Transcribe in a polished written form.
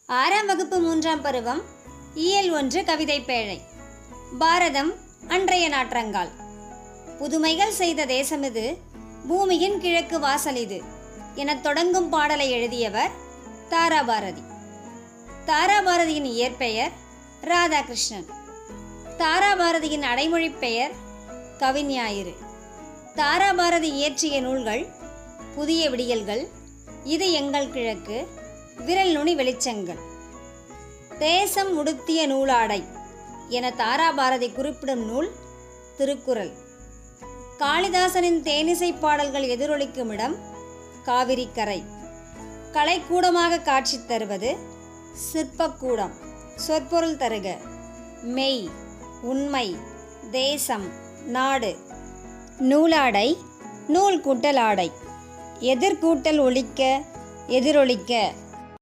ஆறாம் வகுப்பு 3ஆம் பருவம் இயல் 1 கவிதை பேழை. பாரதம் அன்றைய நாற்றங்கால். புதுமைகள் செய்த தேசமிது, பூமியின் கிழக்கு வாசலிது எனத் தொடங்கும் பாடலை எழுதியவர் தாராபாரதி. தாராபாரதியின் இயற்பெயர் ராதாகிருஷ்ணன். தாராபாரதியின் அடைமொழி பெயர் கவிஞாயிறு. தாராபாரதி இயற்றிய நூல்கள் புதிய விடியல்கள், இது எங்கள் கிழக்கு, விரல் நுனி வெளிச்சங்கள். தேசம் உடுத்திய நூலாடை என தாராபாரதி குறிப்பிடும் நூல் திருக்குறள். காளிதாசனின் தேனிசை பாடல்கள் எதிரொலிக்கும் இடம் காவிரிக்கரை. கலைக்கூடமாக காட்சி தருவது சிற்பக்கூடம். சொற்பொருள் தருக: மெய், உண்மை, தேசம், நாடு. நூலாடை, நூல் கூட்டல் ஆடை. எதிர்கூட்டல் ஒலிக்க, எதிரொலிக்க